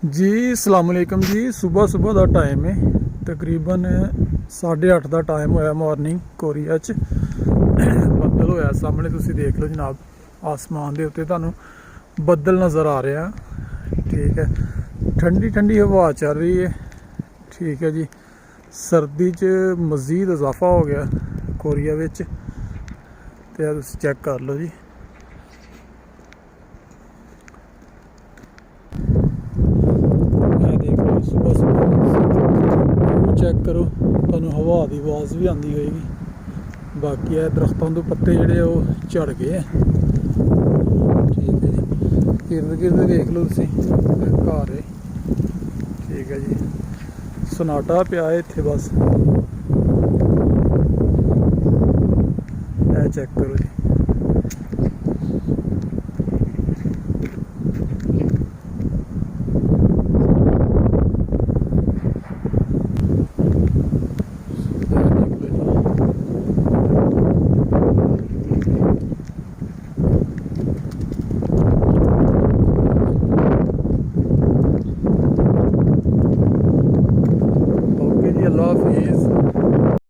जी अस्सलाम वालेकुम जी। सुबह सुबह का टाइम है, तकरीबन 8:30 का टाइम होया मॉर्निंग। कोरिया च बदल होया सामने, तुसी देख लो जनाब। आसमान के उत्ते तुहानू बदल नज़र आ रहे हैं। ठीक है, ठंडी ठंडी हवा चल रही है। ठीक है जी, सर्दी च मज़ीद इजाफा हो गया कोरिया विच। ते तुसी चेक कर लो जी। सुबह सुबह चेक करो, तुहानू हवा की आवाज़ भी आती होएगी। बाकी है दरख्तों के पत्ते जोड़े वो झड़ गए हैं। ठीक है जी, गिरद गिरद देख लो तुसी घर है। ठीक है जी, सन्नाटा पिया है इत्थे बस। चेक करो जी।